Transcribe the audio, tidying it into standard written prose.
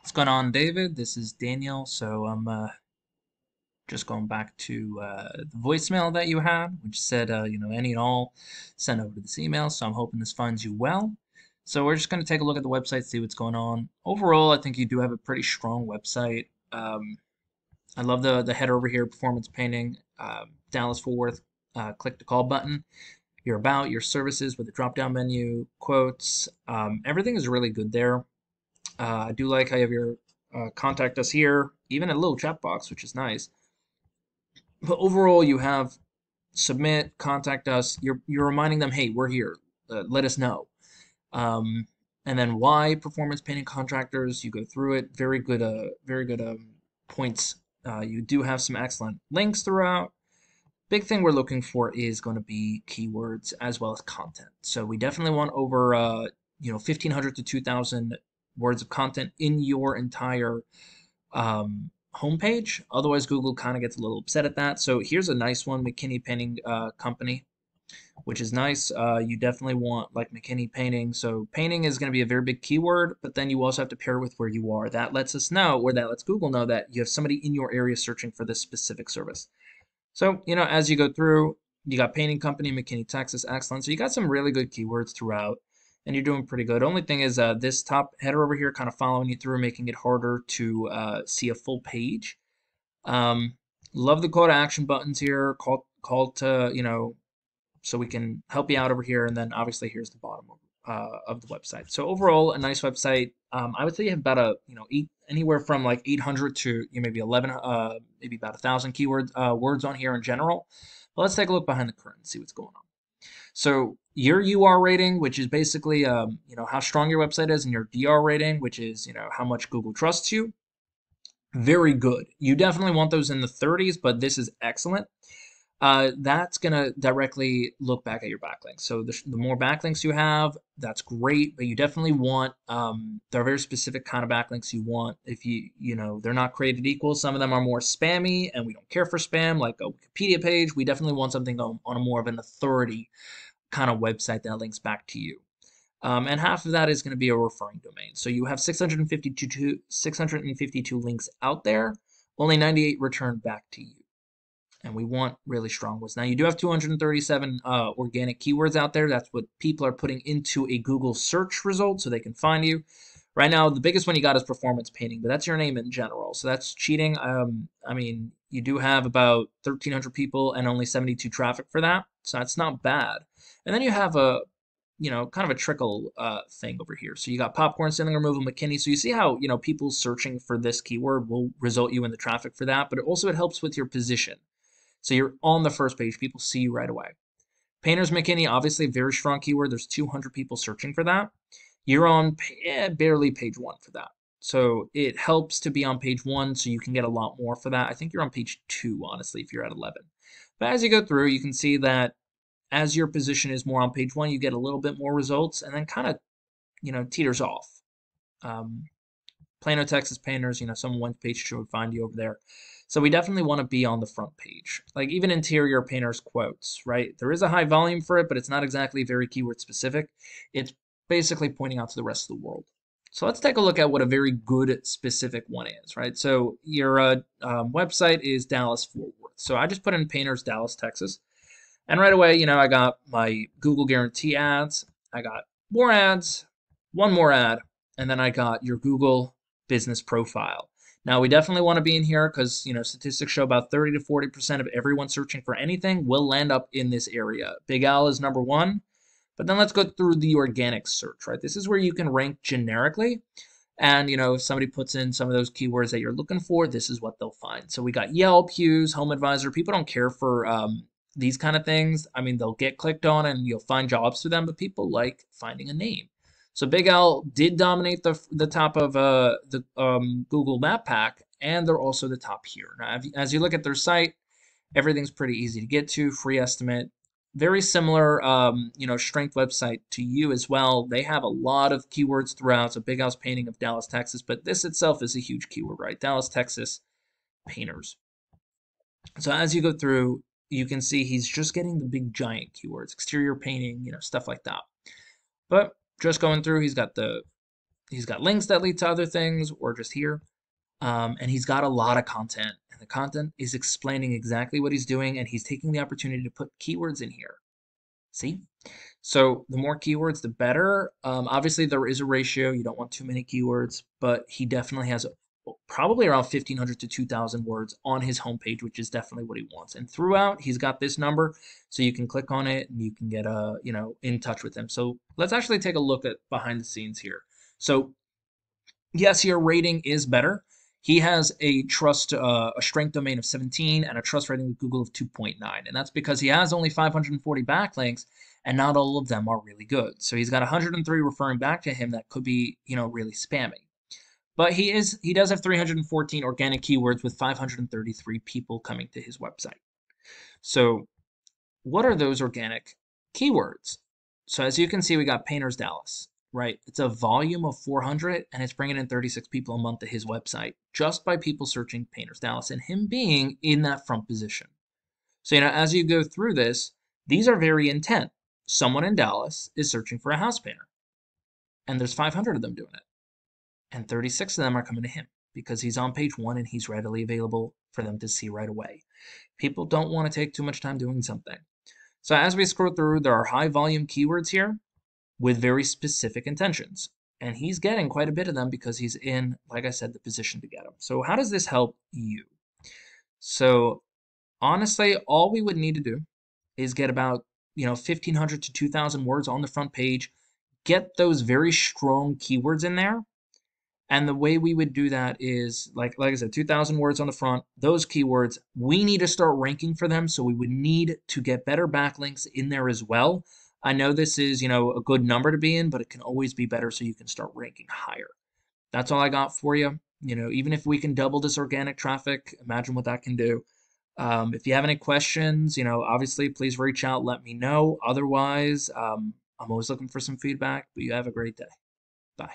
What's going on, David? This is Daniel. So I'm just going back to the voicemail that you had, which said, any and all send over to this email. So I'm hoping this finds you well. So we're just going to take a look at the website, see what's going on. Overall, I think you do have a pretty strong website. I love the header over here, performance painting, Dallas Fort Worth, click to call button, your about, your services with a drop down menu, quotes. Everything is really good there. I do like how you have your contact us here, even a little chat box, which is nice. But overall, you have submit, contact us. You're reminding them, hey, we're here. Let us know. Um, and then why performance painting contractors? You go through it. Very good points. You do have some excellent links throughout. Big thing we're looking for is going to be keywords as well as content. So we definitely want over 1,500 to 2,000 words of content in your entire homepage. Otherwise, Google kind of gets a little upset at that. So here's a nice one, McKinney Painting Company, which is nice. You definitely want like McKinney Painting. So painting is going to be a very big keyword, but then you also have to pair with where you are. That lets us know, or that lets Google know that you have somebody in your area searching for this specific service. So, as you go through, you got painting company, McKinney, Texas, excellent. So you got some really good keywords throughout, and you're doing pretty good. Only thing is this top header over here kind of following you through, making it harder to see a full page. Um, Love the call to action buttons here. Call to, so we can help you out over here. And then obviously here's the bottom of the website. So overall, a nice website. I would say you have about anywhere from like 800 to maybe 11, maybe about 1,000 keywords words on here in general. But let's take a look behind the curtain and see what's going on. So your UR rating, which is basically how strong your website is, and your DR rating, which is how much Google trusts you. Very good. You definitely want those in the 30s, but this is excellent. That's going to directly look back at your backlinks. So the more backlinks you have, that's great, but you definitely want, there are very specific kind of backlinks you want. If they're not created equal. Some of them are more spammy, and we don't care for spam, like a Wikipedia page. We definitely want something on a more of an authority kind of website that links back to you. And half of that is going to be a referring domain. So you have 652 links out there, only 98 returned back to you. And we want really strong ones. Now you do have 237 organic keywords out there. That's what people are putting into a Google search result so they can find you. Right now, the biggest one you got is performance painting, but that's your name in general. So that's cheating. I mean, you do have about 1,300 people and only 72 traffic for that. So that's not bad. And then you have kind of a trickle thing over here. So you got popcorn, ceiling removal, McKinney. So you see how, people searching for this keyword will result you in the traffic for that, but it helps with your position. So you're on the first page. People see you right away. Painters McKinney, obviously a very strong keyword. There's 200 people searching for that. You're on barely page 1 for that. So it helps to be on page 1 so you can get a lot more for that. I think you're on page 2, honestly, if you're at 11. But as you go through, you can see that as your position is more on page 1, you get a little bit more results, and then kind of, teeters off. Plano, Texas painters, someone went to page 2 would find you over there. So we definitely want to be on the front page. Like even interior painters quotes, right? There is a high volume for it, but it's not exactly very keyword specific. It's basically pointing out to the rest of the world. So let's take a look at what a very good specific one is, right? So your website is Dallas Fort Worth. So I just put in painters Dallas, Texas. And right away, I got my Google guarantee ads. I got more ads, one more ad, and then I got your Google business profile. Now, we definitely want to be in here because, statistics show about 30 to 40% of everyone searching for anything will land up in this area. Big Al is number 1. But then let's go through the organic search, right? This is where you can rank generically. And, if somebody puts in some of those keywords that you're looking for, this is what they'll find. So we got Yelp, Hughes, Home Advisor. People don't care for these kind of things. I mean, they'll get clicked on and you'll find jobs through them, but people like finding a name. So Big Al did dominate the top of the Google Map Pack, and they're also the top here. Now, as you look at their site, everything's pretty easy to get to, free estimate. Very similar, strength website to you as well. They have a lot of keywords throughout. So Big Al's painting of Dallas, Texas, but this itself is a huge keyword, right? Dallas, Texas painters. So as you go through, you can see he's just getting the big giant keywords, exterior painting, stuff like that. But just going through, he's got the He's got links that lead to other things or just here. And he's got a lot of content. And the content is explaining exactly what he's doing, and he's taking the opportunity to put keywords in here. See? So the more keywords, the better. Obviously, there is a ratio. You don't want too many keywords, but he definitely has probably around 1,500 to 2,000 words on his homepage, which is definitely what he wants. And throughout, he's got this number, so you can click on it and you can get in touch with him. So let's actually take a look at behind the scenes here. So yes, your rating is better. He has a strength domain of 17 and a trust rating with Google of 2.9. And that's because he has only 540 backlinks and not all of them are really good. So he's got 103 referring back to him that could be, really spammy. But he does have 314 organic keywords with 533 people coming to his website. So what are those organic keywords? So as you can see, we got Painters Dallas, right? It's a volume of 400 and it's bringing in 36 people a month to his website just by people searching Painters Dallas and him being in that front position. So, as you go through this, these are very intent. Someone in Dallas is searching for a house painter and there's 500 of them doing it. And 36 of them are coming to him because he's on page 1 and he's readily available for them to see right away. People don't want to take too much time doing something. So as we scroll through, there are high volume keywords here with very specific intentions. And he's getting quite a bit of them because he's in, like I said, the position to get them. So how does this help you? So honestly, all we would need to do is get about 1,500 to 2,000 words on the front page, get those very strong keywords in there. And the way we would do that is, like I said, 2,000 words on the front. Those keywords, we need to start ranking for them. So we would need to get better backlinks in there as well. I know this is, a good number to be in, but it can always be better so you can start ranking higher. That's all I got for you. Even if we can double this organic traffic, imagine what that can do. If you have any questions, obviously, please reach out, let me know. Otherwise, I'm always looking for some feedback, but you have a great day. Bye.